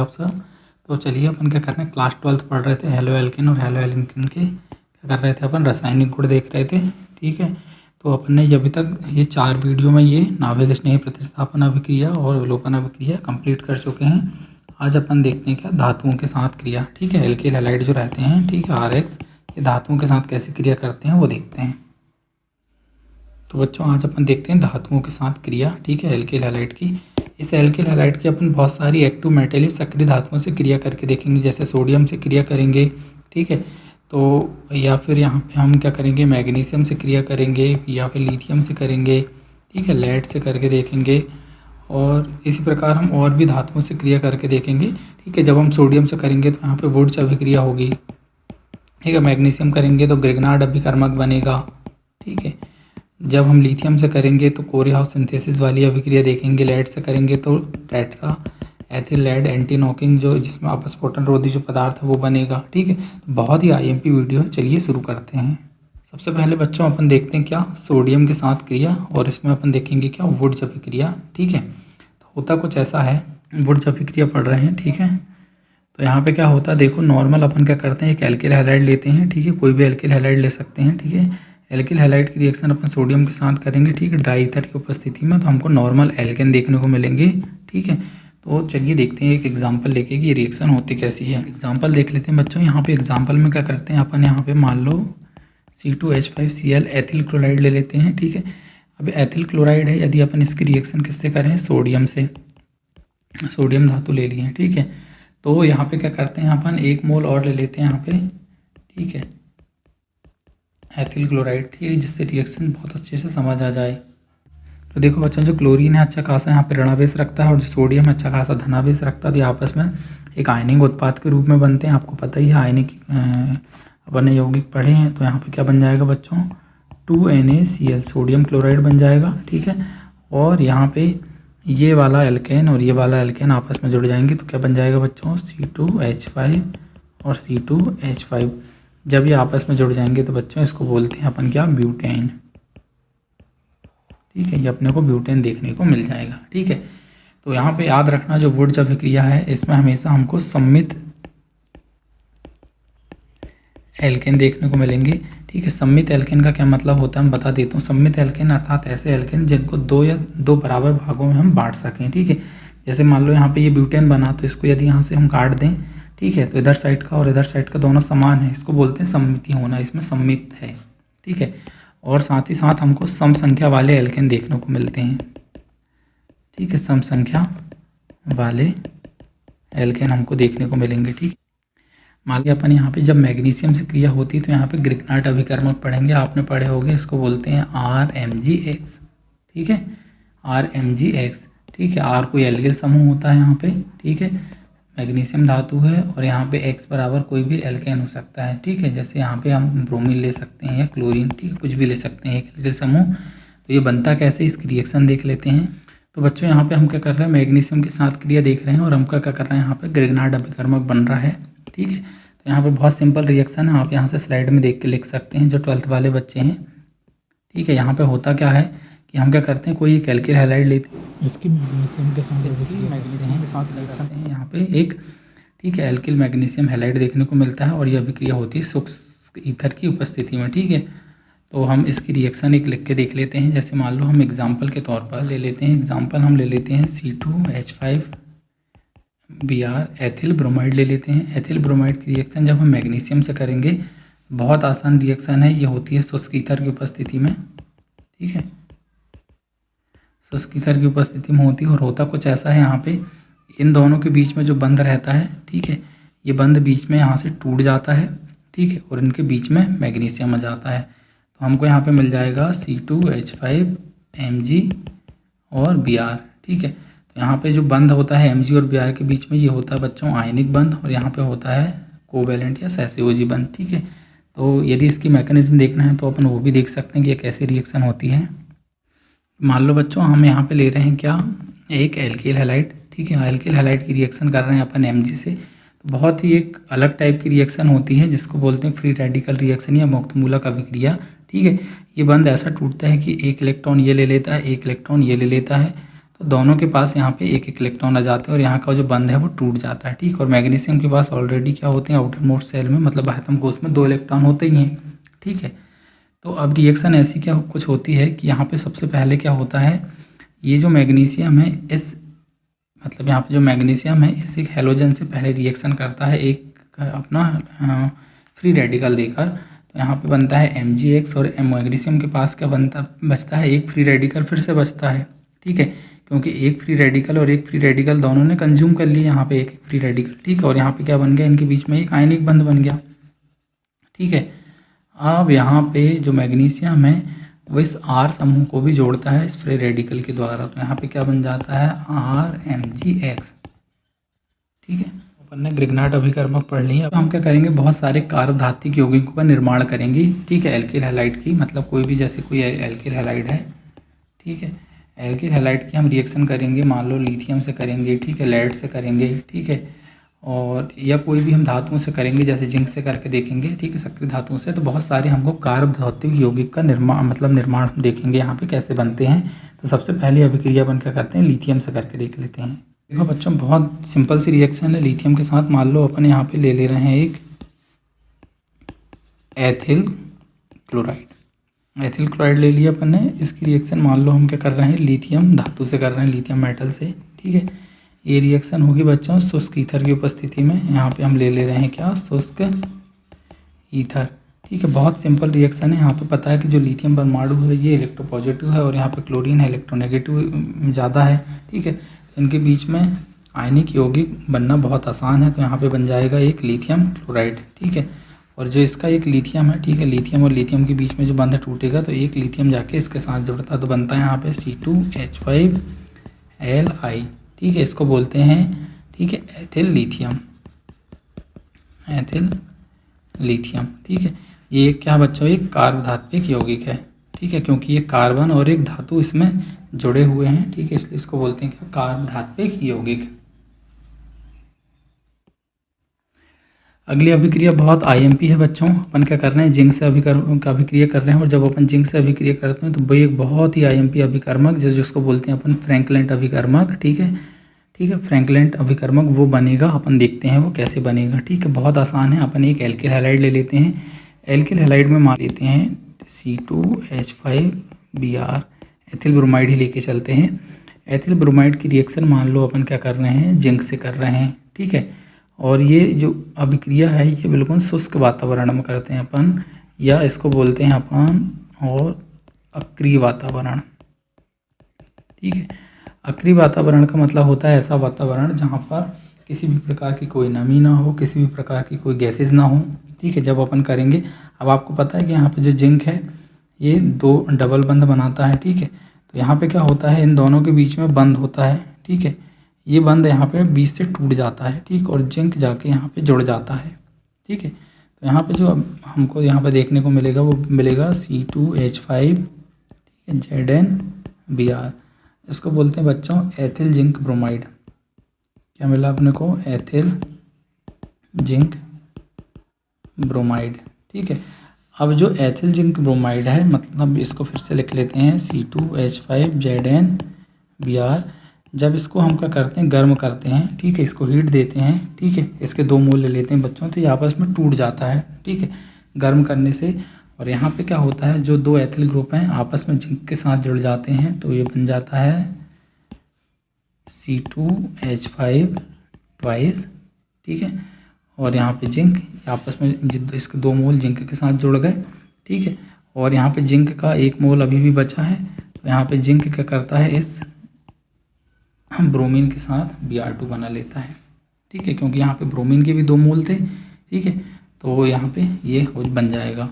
आप सब। तो चलिए अपन क्या कर रहे हैं, क्लास 12th पढ़ रहे थे हेलो एल्केन और हेलो एल्केन के क्या कर रहे थे अपन, रासायनिक गुण देख रहे थे। ठीक है, तो अपन ने अभी तक ये 4 वीडियो में ये नाभिक स्नेही प्रतिस्थापन अभिक्रिया और अवलोकन अभिक्रिया कंप्लीट कर चुके हैं। आज अपन देखते हैं क्या धातुओं के साथ क्रिया। ठीक है, एल्किल हैलाइड जो रहते हैं, ठीक है RX, ये धातुओं के साथ कैसे क्रिया करते हैं वो देखते हैं। तो बच्चों आज अपन देखते हैं धातुओं के साथ क्रिया। ठीक है, एल्किल हैलाइड की। इस एल्किल हैलाइड की अपन बहुत सारी एक्टिव मेटल सक्रिय धातुओं से क्रिया करके देखेंगे, जैसे सोडियम से क्रिया करेंगे। ठीक है, तो या फिर यहाँ पे हम क्या करेंगे, मैग्नीशियम से क्रिया करेंगे या फिर लिथियम से करेंगे। ठीक है, लेड से करके देखेंगे और इसी प्रकार हम और भी धातुओं से क्रिया करके देखेंगे। ठीक है, जब हम सोडियम से करेंगे तो यहाँ पे वुड्स अभिक्रिया होगी। ठीक है, मैग्नीशियम करेंगे तो ग्रिग्नार्ड अभिकर्मक बनेगा। ठीक है, जब हम लिथियम से करेंगे तो कोरीहाउस सिंथेसिस वाली अभिक्रिया देखेंगे। लेड से करेंगे तो tetra ethyl lead anti knocking, जो जिसमें अपस्फोटन रोधी जो पदार्थ है वो बनेगा। ठीक है, तो बहुत ही IMP वीडियो है, चलिए शुरू करते हैं। सबसे पहले बच्चों अपन देखते हैं क्या सोडियम के साथ क्रिया, और इसमें अपन देखेंगे क्या वुड्स अभिक्रिया। ठीक है, तो होता कुछ ऐसा है, वुड्स अभिक्रिया पढ़ रहे हैं। ठीक है, तो यहाँ पे क्या होता है, देखो नॉर्मल अपन क्या करते हैं, एक एल्किल हैलाइड लेते हैं। ठीक है, कोई भी एल्किल हैलाइड ले सकते हैं। ठीक है, एल्किल हैलाइड की रिएक्शन अपन सोडियम के साथ करेंगे। ठीक है, डाई ईथर की उपस्थिति में, तो हमको नॉर्मल एल्केन देखने को मिलेंगे। ठीक है, तो चलिए देखते हैं एक एग्जांपल लेके कि ये रिएक्शन होती कैसी है। एग्जांपल देख लेते हैं बच्चों। यहाँ पे एग्जांपल में क्या करते हैं अपन, यहाँ पे मान लो C2H5Cl एथिल क्लोराइड ले लेते हैं। ठीक है, अब एथिल क्लोराइड है, यदि अपन इसकी रिएक्शन किससे करें, सोडियम से, सोडियम धातु ले लिए। ठीक है, तो यहाँ पे क्या करते हैं अपन, 1 मोल और ले लेते हैं यहाँ पे। ठीक है, एथिल क्लोराइड। ठीक है, जिससे रिएक्शन बहुत अच्छे से समझ आ जाए। तो देखो बच्चों, जो क्लोरीन है अच्छा खासा यहाँ पे ऋणावेश रखता है और जो सोडियम है अच्छा खासा धनावेश रखता है, तो आपस में एक आयनिक उत्पाद के रूप में बनते हैं। आपको पता ही है आयनिक, अपन ने यौगिक पढ़े हैं। तो यहाँ पे क्या बन जाएगा बच्चों, 2NaCl सोडियम क्लोराइड बन जाएगा। ठीक है, और यहाँ पे ये वाला एल्केन और ये वाला एल्केन आपस में जुड़ जाएंगे, तो क्या बन जाएगा बच्चों, C2H5 और C2H5। जब ये आपस में जुड़ जाएंगे तो बच्चों इसको बोलते हैं अपन क्या, ब्यूटेन। ठीक है, ये अपने को ब्यूटेन देखने को मिल जाएगा। ठीक है, तो यहाँ पे याद रखना, जो वुड्स अभिक्रिया है इसमें हमेशा हमको सममित एल्केन देखने को मिलेंगे। ठीक है, सममित एल्केन का क्या मतलब होता है मैं बता देता हूँ। सममित एल्केन अर्थात ऐसे एल्केन जिनको 2 या 2 बराबर भागों में हम बांट सकें। ठीक है, जैसे मान लो यहाँ पे ये ब्यूटेन बना, तो इसको यदि यहाँ से हम काट दें, ठीक है, तो इधर साइड का और इधर साइड का दोनों समान है, इसको बोलते हैं सममिति होना, इसमें सममित है। ठीक है, और साथ ही साथ हमको सम संख्या वाले एल्केन देखने को मिलते हैं। ठीक है, सम संख्या वाले एल्केन हमको देखने को मिलेंगे। ठीक, मान लिया अपन यहाँ पे जब मैग्नीशियम से क्रिया होती है तो यहाँ पे ग्रिग्नार्ड अभिकर्मक पढ़ेंगे, आपने पढ़े होंगे, इसको बोलते हैं RMgX। ठीक है, RMgX। ठीक है, R कोई एल्किल समूह होता है यहाँ पे। ठीक है, मैग्नीशियम धातु है और यहाँ पे X बराबर कोई भी एल्केन हो सकता है। ठीक है, जैसे यहाँ पे हम ब्रोमीन ले सकते हैं या क्लोरीन, ठीक है, कुछ भी ले सकते हैं, एक एल्किल समूह। तो ये बनता कैसे, इसकी रिएक्शन देख लेते हैं। तो बच्चों यहाँ पे हम क्या कर रहे हैं, मैग्नीशियम के साथ क्रिया देख रहे हैं और हम क्या कर रहे हैं, यहाँ पे ग्रिग्नार्ड अभिकर्मक बन रहा है। ठीक है, तो यहाँ पे बहुत सिंपल रिएक्शन है, आप यहाँ से स्लाइड में देख के लिख सकते हैं जो 12th वाले बच्चे हैं। ठीक है, यहाँ पे होता क्या है कि हम क्या करते हैं, कोई एक एल्किल हैलाइड लेते हैं जिसकी मैग्नीशियम के साथ रिएक्शन है यहाँ पे एक। ठीक है, एल्किल मैग्नीशियम हैलाइड देखने को मिलता है और ये अभिक्रिया होती है शुष्क ईथर की उपस्थिति में। ठीक है, तो हम इसकी रिएक्शन एक लिख के देख लेते हैं। जैसे मान लो हम एग्जाम्पल के तौर पर ले लेते हैं, एग्जाम्पल हम ले लेते हैं C2H5Br एथिल ब्रोमाइड ले लेते हैं। एथिल ब्रोमाइड की रिएक्शन जब हम मैग्नीशियम से करेंगे, बहुत आसान रिएक्शन है, ये होती है शुष्क ईथर की उपस्थिति में। ठीक है, शुष्क ईथर की उपस्थिति में होती है और होता कुछ ऐसा है, यहाँ पे इन दोनों के बीच में जो बंध रहता है, ठीक है, ये बंध बीच में यहाँ से टूट जाता है। ठीक है, और इनके बीच में मैग्नीशियम आ जाता है, तो हमको यहाँ पे मिल जाएगा C2H5Mg और Br। ठीक है, तो यहाँ पे जो बंध होता है Mg और Br के बीच में, ये होता है बच्चों आयनिक बंध, और यहाँ पे होता है कोवैलेंट या सैसियोजी बंध। ठीक है, तो यदि इसकी मैकेनिज्म देखना है तो अपन वो भी देख सकते हैं कि ये कैसी रिएक्शन होती है। मान लो बच्चों हम यहाँ पे ले रहे हैं क्या, एक एल्किल हैलाइड। ठीक है, एल्किल हैलाइड की रिएक्शन कर रहे हैं अपन Mg से, तो बहुत ही एक अलग टाइप की रिएक्शन होती है जिसको बोलते हैं फ्री रेडिकल रिएक्शन या मुक्त मूलक अभिक्रिया। ठीक है, ये बंध ऐसा टूटता है कि एक इलेक्ट्रॉन ये ले लेता है, एक इलेक्ट्रॉन ये ले लेता है, तो दोनों के पास यहाँ पे एक एक इलेक्ट्रॉन आ जाते हैं और यहाँ का जो बंध है वो टूट जाता है, ठीक। और मैग्नीशियम के पास ऑलरेडी क्या होते हैं, आउटर मोस्ट सेल में मतलब बाह्यतम कोश में 2 इलेक्ट्रॉन होते ही हैं, ठीक है। तो अब रिएक्शन ऐसी क्या कुछ होती है कि यहाँ पे सबसे पहले क्या होता है, ये जो मैग्नीशियम है इस मतलब यहाँ पे जो मैग्नीशियम है इस एक हैलोजन से पहले रिएक्शन करता है एक अपना फ्री रेडिकल देकर। तो यहाँ पे बनता है Mgx और मैग्नीशियम के पास क्या बचता है, एक फ्री रेडिकल फिर से बचता है, ठीक है। क्योंकि एक फ्री रेडिकल और एक फ्री रेडिकल दोनों ने कंज्यूम कर लिया यहाँ पे एक फ्री रेडिकल, ठीक है। और यहाँ पे क्या बन गया, इनके बीच में एक आयनिक बंध बन गया, ठीक है। अब यहाँ पे जो मैग्नीशियम है वो इस R समूह को भी जोड़ता है इस फ्री रेडिकल के द्वारा। तो यहाँ पे क्या बन जाता है RMgx, ठीक है। अपन ने ग्रिग्नार्ड अभिकर्मक पढ़ ली। अब हम क्या करेंगे, बहुत सारे कार्बधात्विक यौगिकों का निर्माण करेंगे, ठीक है। एल्किल हैलाइड की मतलब कोई भी जैसे कोई एल्किल हैलाइड है, ठीक है। एल्किल हैलाइड की हम रिएक्शन करेंगे, मान लो लिथियम से करेंगे, ठीक है, लेड से करेंगे, ठीक है। और या कोई भी हम धातुओं से करेंगे जैसे जिंक से करके देखेंगे, ठीक है, सक्रिय धातुओं से। तो बहुत सारे हमको कार्बधात्विक यौगिक का निर्माण देखेंगे यहाँ पे कैसे बनते हैं। तो सबसे पहले अभिक्रिया अपन क्या करते हैं, लिथियम से करके देख लेते हैं। देखो बच्चों बहुत सिंपल सी रिएक्शन है। लिथियम के साथ मान लो अपन यहाँ पे ले रहे हैं एक एथिल क्लोराइड। एथिल क्लोराइड ले लिया अपन ने। इसकी रिएक्शन मान लो हम क्या कर रहे हैं, लिथियम धातु से कर रहे हैं, लिथियम मेटल से, ठीक है। ये रिएक्शन होगी बच्चों शुष्क ईथर की उपस्थिति में। यहाँ पे हम ले रहे हैं क्या, शुष्क ईथर, ठीक है। बहुत सिंपल रिएक्शन है। यहाँ पे पता है कि जो लिथियम परमाणु है ये इलेक्ट्रोपॉजिटिव है और यहाँ पे क्लोरीन है इलेक्ट्रोनेगेटिव ज़्यादा है, ठीक है। इनके बीच में आयनिक यौगिक बनना बहुत आसान है। तो यहाँ पे बन जाएगा एक लिथियम क्लोराइड, ठीक है। और जो इसका एक लिथियम है, ठीक है, लिथियम और लिथियम के बीच में जो बंध टूटेगा तो एक लिथियम जाके इसके साथ जुड़ता है तो बनता है यहाँ पे C2H5Li, ठीक है। इसको बोलते हैं, ठीक है, एथिल लिथियम, एथिल लिथियम, ठीक है। ये क्या बच्चों, एक कार्बधात्विक यौगिक है, ठीक है, क्योंकि ये कार्बन और एक धातु इसमें जुड़े हुए हैं, ठीक है, इसलिए इसको बोलते हैं क्या, कार्बधात्विक यौगिक। अगली अभिक्रिया बहुत आईएमपी है बच्चों। अपन क्या कर रहे हैं, जिंक से अभिक्रिया कर रहे हैं। और जब अपन जिंक से अभिक्रिया करते हैं तो वो एक बहुत ही आईएमपी अभिकर्मक जिसको बोलते हैं अपन फ्रैंकलैंड अभिकर्मक, ठीक है, ठीक है। फ्रैंकलैंड अभिकर्मक वो बनेगा, अपन देखते हैं वो कैसे बनेगा, ठीक है। बहुत आसान है। अपन एक एल्किल हैलाइड ले लेते हैं। एल्किल हैलाइड में मान लेते हैं C2H5Br, एथिल ब्रोमाइड ही लेके चलते हैं। एथिल ब्रोमाइड की रिएक्शन मान लो अपन क्या कर रहे हैं, जिंक से कर रहे हैं, ठीक है। और ये जो अभिक्रिया है ये बिल्कुल शुष्क वातावरण में करते हैं अपन, या इसको बोलते हैं अपन और अक्रिय वातावरण, ठीक है। अक्रिय वातावरण का मतलब होता है ऐसा वातावरण जहाँ पर किसी भी प्रकार की कोई नमी ना हो, किसी भी प्रकार की कोई गैसेज ना हो, ठीक है। जब अपन करेंगे, अब आपको पता है कि यहाँ पे जो जिंक है ये 2 डबल बंध बनाता है, ठीक है। तो यहाँ पे क्या होता है, इन दोनों के बीच में बंध होता है, ठीक है। ये बंध यहाँ पे बीच से टूट जाता है, ठीक, और जिंक जाके यहाँ पे जुड़ जाता है, ठीक है। तो यहाँ पे जो हमको यहाँ पे देखने को मिलेगा वो मिलेगा C2H5, ठीक है, ZnBr। इसको बोलते हैं बच्चों एथिल जिंक ब्रोमाइड। क्या मिला अपने को, एथिल जिंक ब्रोमाइड, ठीक है। अब जो एथिल जिंक ब्रोमाइड है, मतलब इसको फिर से लिख लेते हैं C2H5ZnBr। जब इसको हम क्या करते हैं, गर्म करते हैं, ठीक है, इसको हीट देते हैं, ठीक है, इसके 2 मोल ले लेते हैं बच्चों, तो ये आपस में टूट जाता है, ठीक है, गर्म करने से। और यहाँ पे क्या होता है, जो 2 एथिल ग्रुप हैं आपस में जिंक के साथ जुड़ जाते हैं तो ये बन जाता है C2H5 ट्वाइस, ठीक है। और यहाँ पे जिंक आपस में इसके 2 मोल जिंक के साथ जुड़ गए, ठीक है। और यहाँ पे जिंक का 1 मोल अभी भी बचा है। तो यहाँ पे जिंक क्या करता है, इस ब्रोमीन के साथ Br2 बना लेता है, ठीक है, क्योंकि यहाँ पे ब्रोमीन के भी 2 मोल थे, ठीक है। तो यहाँ पे ये बन जाएगा,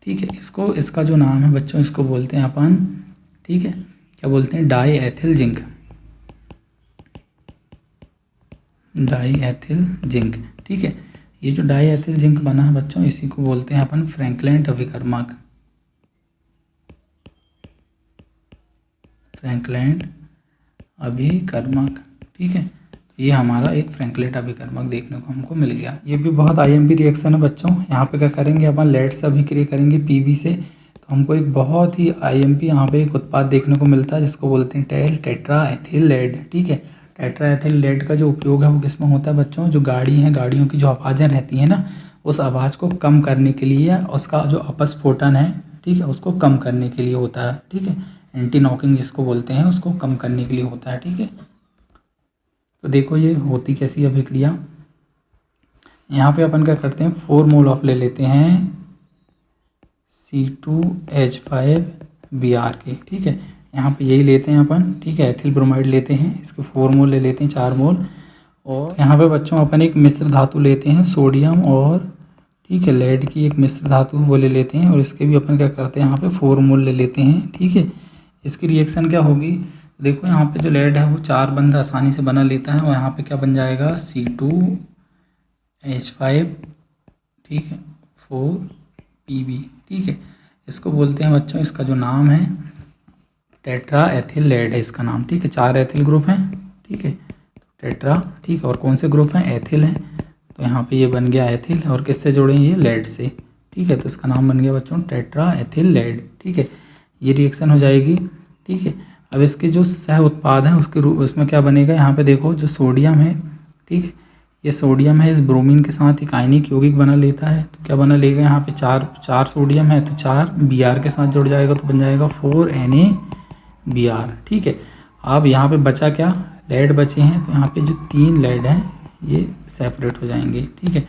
ठीक है। इसको, इसका जो नाम है बच्चों, इसको बोलते हैं अपन, ठीक है, क्या बोलते हैं, die ethyl zinc, die ethyl zinc, ठीक है। ये जो डाई एथिल जिंक बना है बच्चों, इसी को बोलते हैं अपन फ्रैंकलैंड अभिकर्मक, फ्रैंकलैंड अभिकर्मक, ठीक है। ये हमारा एक फ्रैंकलैंड अभिकर्मक देखने को हमको मिल गया। ये भी बहुत आईएमपी रिएक्शन है बच्चों। यहाँ पे क्या करेंगे अपन, लेड से अभिक्रिया करेंगे, पीबी से। तो हमको एक बहुत ही आईएमपी यहाँ पे एक उत्पाद देखने को मिलता है जिसको बोलते हैं टेट्रा एथिल लेड। ठीक है, टेट्रा एथिल लेड का जो उपयोग है वो किस में होता है बच्चों, जो गाड़ी हैं, गाड़ियों की जो आवाज़ें रहती हैं ना, उस आवाज़ को कम करने के लिए, उसका जो अपस्फोटन है, ठीक है, उसको कम करने के लिए होता है। ठीक है, एंटी नॉकिंग जिसको बोलते हैं, उसको कम करने के लिए होता है। ठीक है, तो देखो ये होती कैसी अभिक्रिया। यहाँ पे अपन क्या करते हैं, 4 मोल ऑफ ले लेते हैं C2H5Br के। ठीक है, यहाँ पे यही लेते हैं अपन। ठीक है, एथिल ब्रोमाइड लेते हैं, इसके 4 मोल ले लेते हैं, 4 मोल। और यहाँ पे बच्चों अपन एक मिश्र धातु लेते हैं, सोडियम और, ठीक है, लेड की एक मिश्र धातु वो ले लेते हैं, और इसके भी अपन क्या करते हैं यहाँ पे 4 मोल ले लेते हैं। ठीक है, इसकी रिएक्शन क्या होगी, देखो यहाँ पे जो लेड है वो 4 बंध आसानी से बना लेता है, और यहाँ पे क्या बन जाएगा C2H5, ठीक है, 4Pb। ठीक है, इसको बोलते हैं बच्चों, इसका जो नाम है टेट्रा एथिल लेड है इसका नाम। ठीक है, 4 एथिल ग्रुप हैं। ठीक है, टेट्रा, ठीक है, और कौन से ग्रुप हैं, एथिल हैं, तो यहाँ पे ये बन गया एथिल, और किससे जुड़े हैं, ये लेड से। ठीक है, तो इसका नाम बन गया बच्चों टेट्रा एथिल लेड। ठीक है, ये रिएक्शन हो जाएगी। ठीक है, अब इसके जो सह उत्पाद हैं उसके रूप, उसमें क्या बनेगा, यहाँ पे देखो जो सोडियम है, ठीक है, ये सोडियम है, इस ब्रोमीन के साथ एक आयनिक यौगिक बना लेता है, तो क्या बना लेगा, यहाँ पे 4 सोडियम है तो 4 Br के साथ जुड़ जाएगा, तो बन जाएगा 4NaBr। ठीक है, अब यहाँ पे बचा क्या, लेड बचे हैं, तो यहाँ पे जो 3 लेड हैं ये सेपरेट हो जाएंगे। ठीक है,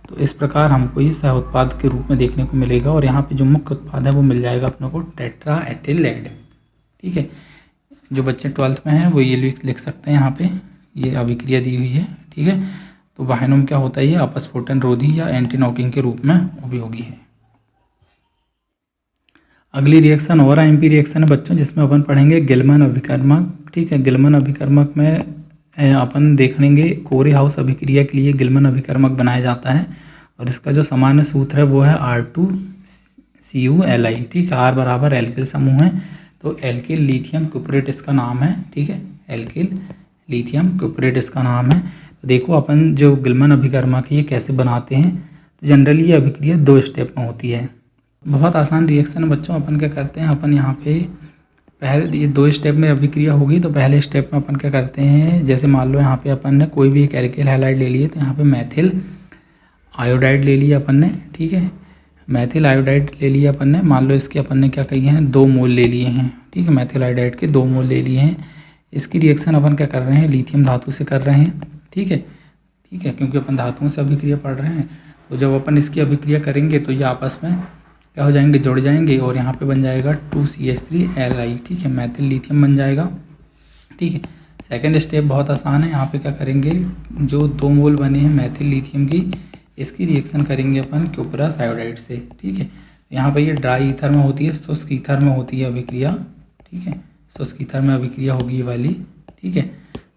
तो इस प्रकार हमको ये सह उत्पाद के रूप में देखने को मिलेगा, और यहाँ पे जो मुख्य उत्पाद है वो मिल जाएगा अपने को टेट्रा एथिल लेड। ठीक है, जो बच्चे 12th में हैं वो ये लिख सकते हैं, यहाँ पे ये अभिक्रिया दी हुई है। ठीक है, तो वाहनों में क्या होता है, ये अपस्फोटन रोधी या एंटी नॉकिंग के रूप में उपयोगी है। अगली रिएक्शन और आईएमपी रिएक्शन है बच्चों, जिसमें अपन पढ़ेंगे गिलमन अभिकर्मक। ठीक है, गिलमन अभिकर्मक में अपन देखेंगे कोरे हाउस अभिक्रिया के लिए गिलमन अभिकर्मक बनाया जाता है, और इसका जो सामान्य सूत्र है वो है R2CuLi। ठीक है, R बराबर एल्किल समूह है, तो एल्किल लिथियम क्यूपरेट इसका नाम है। ठीक है, एल्किल लिथियम क्यूपरेट इसका नाम है। तो देखो अपन जो गिलमन अभिकर्मक है ये कैसे बनाते हैं, तो जनरली ये अभिक्रिया 2 स्टेप में होती है। बहुत आसान रिएक्शन है बच्चों। अपन क्या करते हैं, अपन यहाँ पे पहले ये 2 स्टेप में अभिक्रिया होगी, तो पहले स्टेप में अपन क्या करते हैं, जैसे मान लो यहाँ पे अपन ने कोई भी एक एल्किल हैलाइड ले लिए, तो यहाँ पे मैथिल आयोडाइड ले लिया अपन ने। ठीक है, मैथिल आयोडाइड ले लिया अपन ने, मान लो इसके अपन ने क्या कही हैं, 2 मोल ले लिए हैं। ठीक है, मैथिल आयोडाइड के 2 मोल ले लिए हैं। इसकी रिएक्शन अपन क्या कर रहे हैं, लिथियम धातु से कर रहे हैं। ठीक है, ठीक है, क्योंकि अपन धातुओं से अभिक्रिया पढ़ रहे हैं, तो जब अपन इसकी अभिक्रिया करेंगे तो ये आपस में क्या हो जाएंगे, जुड़ जाएंगे, और यहाँ पे बन जाएगा 2CH3Li। ठीक है, मैथिल लिथियम बन जाएगा। ठीक है, सेकंड स्टेप बहुत आसान है। यहाँ पे क्या करेंगे, जो 2 मोल बने हैं मैथिल लिथियम की, इसकी रिएक्शन करेंगे अपन क्यूपरस आयोडाइड से। ठीक है, यहाँ पे ये ड्राई ईथर में होती है, शुष्क ईथर में होती है अभिक्रिया। ठीक है, शुष्क ईथर में अभिक्रिया होगी ये वाली। ठीक है,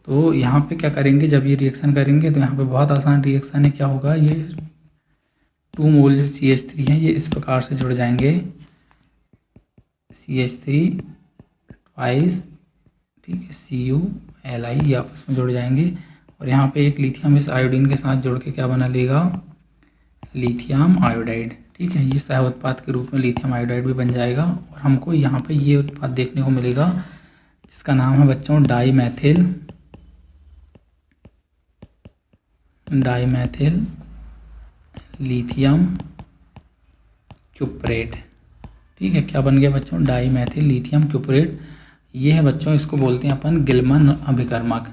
तो यहाँ पे क्या करेंगे, जब ये रिएक्शन करेंगे तो यहाँ पे बहुत आसान रिएक्शन है, क्या होगा, ये 2 मोल जो CH3 हैं ये इस प्रकार से जुड़ जाएंगे, CH3 ट्वाइस, ठीक है, CuLi, ये आपस में जुड़ जाएंगे, और यहाँ पे एक लिथियम इस आयोडीन के साथ जुड़ के क्या बना लेगा, लिथियम आयोडाइड। ठीक है, ये सह उत्पाद के रूप में लिथियम आयोडाइड भी बन जाएगा, और हमको यहाँ पे ये उत्पाद देखने को मिलेगा जिसका नाम है बच्चों डाईमेथिल लिथियम क्यूपरेट। ठीक है, क्या बन गया बच्चों, डाईमेथिल लिथियम क्यूपरेट। ये है बच्चों, इसको बोलते हैं अपन गिलमन अभिकर्मक।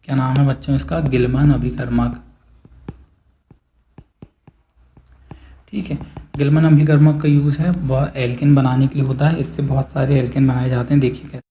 क्या नाम है बच्चों इसका, गिलमन अभिकर्मक। ठीक है, गिलमन अभिकर्मक का यूज़ है वह एल्केन बनाने के लिए होता है, इससे बहुत सारे एल्केन बनाए जाते हैं। देखिए कैसे।